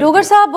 डोगर साहब,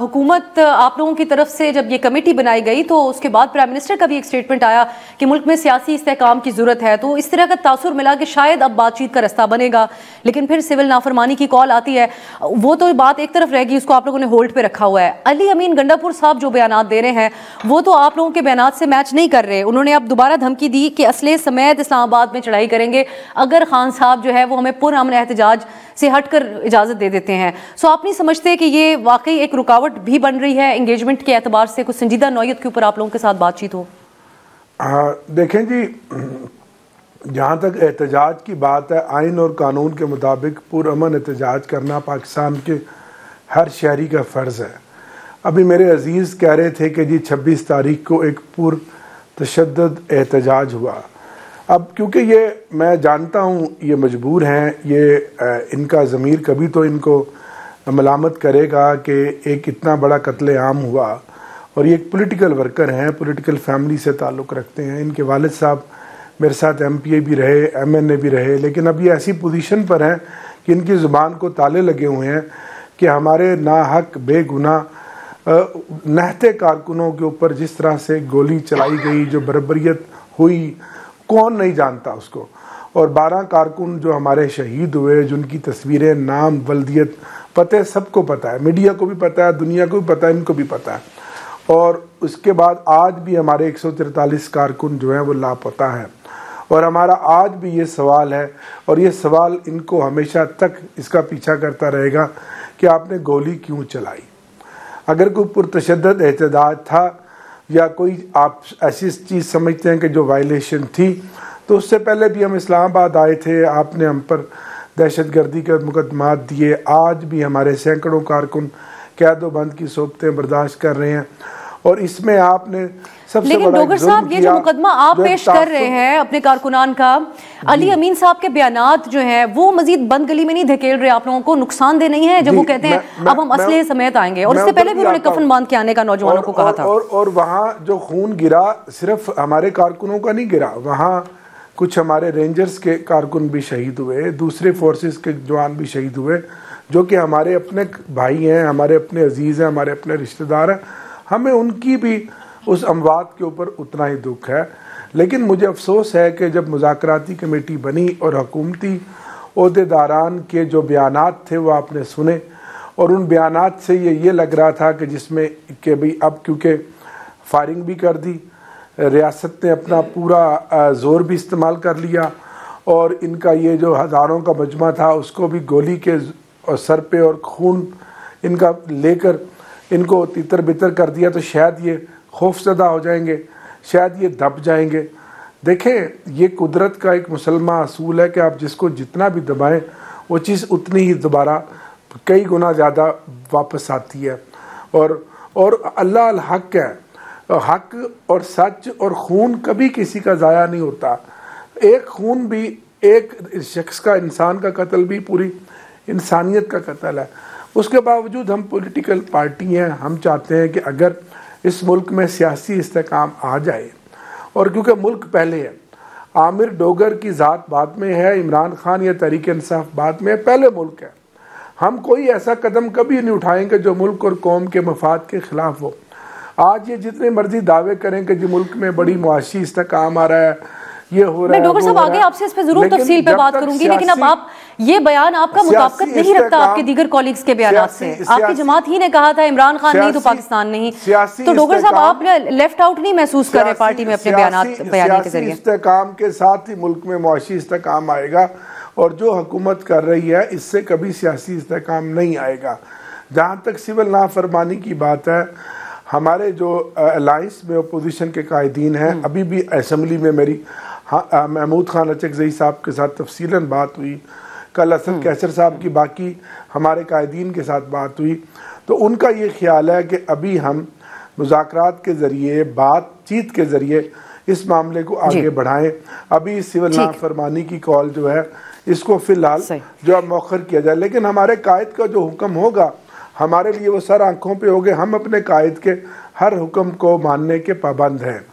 हुकूमत आप लोगों की तरफ से जब ये कमेटी बनाई गई तो उसके बाद प्राइम मिनिस्टर का भी एक स्टेटमेंट आया कि मुल्क में सियासी इस्तेहकाम की ज़रूरत है, तो इस तरह का तासुर मिला कि शायद अब बातचीत का रास्ता बनेगा, लेकिन फिर सिविल नाफरमानी की कॉल आती है। वो तो बात एक तरफ रहेगी, उसको आप लोगों ने होल्ड पे रखा हुआ है। अली अमीन गंडापुर साहब जो बयानात दे रहे हैं वो तो आप लोगों के बयानात से मैच नहीं कर रहे। उन्होंने अब दोबारा धमकी दी कि असले समेत इस्लामाबाद में चढ़ाई करेंगे अगर खान साहब जो है वो हमें पुरअमन एहतजाज से हटकर इजाज़त दे देते हैं। सो आप नहीं समझते कि ये वाकई एक रुकावट भी बन रही है एंगेजमेंट के एतबार से, कुछ संजीदा नौयत के ऊपर आप लोगों के साथ बातचीत हो? देखें जी, जहाँ तक एहतजाज की बात है, आइन और कानून के मुताबिक पुरअमन एहतजाज करना पाकिस्तान के हर शहरी का फ़र्ज़ है। अभी मेरे अजीज़ कह रहे थे कि जी 26 तारीख को एक पुरतशद्दुद एहतजाज हुआ। अब क्योंकि ये मैं जानता हूँ ये मजबूर हैं, ये इनका ज़मीर कभी तो इनको मलामत करेगा कि एक इतना बड़ा कत्ले आम हुआ, और ये एक पॉलिटिकल वर्कर हैं, पॉलिटिकल फैमिली से ताल्लुक़ रखते हैं। इनके वालिद साहब मेरे साथ MPA भी रहे, MNA भी रहे, लेकिन अब ये ऐसी पोजीशन पर हैं कि इनकी ज़ुबान को ताले लगे हुए हैं कि हमारे नाहक बेगुनाह नहते कारकुनों के ऊपर जिस तरह से गोली चलाई गई, जो बर्बरियत हुई, कौन नहीं जानता उसको। और 12 कारकुन जो हमारे शहीद हुए, जिनकी तस्वीरें, नाम, वल्दियत, पते सबको पता है, मीडिया को भी पता है, दुनिया को भी पता है, इनको भी पता है। और उसके बाद आज भी हमारे 143 कारकुन जो हैं वो लापता हैं। और हमारा आज भी ये सवाल है, और ये सवाल इनको हमेशा तक इसका पीछा करता रहेगा कि आपने गोली क्यों चलाई। अगर कोई पुरतशद्दुद एहतजाज था या कोई आप ऐसी चीज़ समझते हैं कि जो वायलेशन थी, तो उससे पहले भी हम इस्लामाबाद आए थे, आपने हम पर दहशतगर्दी के मुकदमात दिए। आज भी हमारे सैकड़ों कारकुन कैद-ओ-बंद की सोबतें बर्दाश्त कर रहे हैं, और इसमें आपने सबसे लेकिन डोगर साहब ये जो मुकदमा आप पेश कर रहे हैं अपने कारकुनान का, अली अमीन साहब के बयानात जो हैं वो मजीद बंद गली में नहीं धकेल रहे आप लोगों को, नुकसानदेह नहीं है जब वो कहते हैं अब हम असले समेत आएंगे? और इससे पहले भी उन्होंने कफन बांध के आने का नौजवानों को कहा था। और वहाँ जो खून गिरा सिर्फ हमारे कारकुनों का नहीं गिरा, वहाँ कुछ हमारे रेंजर्स के कारकुन भी शहीद हुए, दूसरे फोर्सेस के जवान भी शहीद हुए, जो कि हमारे अपने भाई हैं, हमारे अपने अजीज़ हैं, हमारे अपने रिश्तेदार हैं। हमें उनकी भी उस अमवात के ऊपर उतना ही दुख है। लेकिन मुझे अफसोस है कि जब मुज़ाकराती कमेटी बनी और हुकूमती ओहदेदारान के जो बयानात थे वो आपने सुने, और उन बयानात से ये लग रहा था कि जिसमें कि भाई अब क्योंकि फायरिंग भी कर दी, रियासत ने अपना पूरा ज़ोर भी इस्तेमाल कर लिया, और इनका ये जो हज़ारों का मजमा था उसको भी गोली के सर पे और खून इनका लेकर इनको तितर बितर कर दिया, तो शायद ये खौफज़दा हो जाएंगे, शायद ये दब जाएंगे। देखें, ये कुदरत का एक मुसलमान असूल है कि आप जिसको जितना भी दबाएं वो चीज़ उतनी ही दोबारा कई गुना ज़्यादा वापस आती है। और अल्लाह अल हक है, हक और सच और खून कभी किसी का ज़ाया नहीं होता। एक खून भी, एक शख्स का, इंसान का कत्ल भी पूरी इंसानियत का कत्ल है। उसके बावजूद हम पॉलिटिकल पार्टी हैं, हम चाहते हैं कि अगर इस मुल्क में सियासी इस्तेहकाम आ जाए, और क्योंकि मुल्क पहले है, आमिर डोगर की ज़ात बाद में है, इमरान खान या तहरीक इंसाफ बाद में है, पहले मुल्क है। हम कोई ऐसा कदम कभी नहीं उठाएंगे जो मुल्क और कौम के मफाद के ख़िलाफ़ हो। आज ये जितने मर्जी दावे करें कि जी मुल्क में बड़ी मुआशी इस्तेहकाम आ रहा है, ये हो रहा है, डॉक्टर साहब आगे आपसे इस पे जरूर तफसील पे बात करूंगी, लेकिन अब आप ये बयान आपका मुताबिकत नहीं रखता आपके दीगर कॉलीग्स के बयान से। आपकी जमात ही ने कहा था इमरान खान नहीं तो पाकिस्तान नहीं, तो डॉक्टर साहब आप लेफ्ट आउट नहीं महसूस कर रहे पार्टी में अपने बयान के जरिए? इस्तेहकाम के साथ ही मुल्क में मुआशी इस्तेहकाम आएगा, और जो हुकूमत कर रही है इससे कभी सियासी इस्तेहकाम नहीं आएगा। जहाँ तक सिविल नाफरमानी की बात है, हमारे जो अलायंस में अपोजिशन के कायदीन हैं, अभी भी असम्बली में मेरी महमूद खान अचकज़ई साहब के साथ तफसीलन बात हुई, कल असद कैसर साहब की बाकी हमारे कायदीन के साथ बात हुई, तो उनका ये ख्याल है कि अभी हम मुज़ाकरात के ज़रिए, बातचीत के ज़रिए इस मामले को आगे बढ़ाएं। अभी सिविल नाफरमानी की कॉल जो है इसको फ़िलहाल जो अब मौखर किया जाए, लेकिन हमारे कायद का जो हुक्म होगा हमारे लिए वो सर आँखों पे होंगे। हम अपने कायद के हर हुक्म को मानने के पाबंद हैं।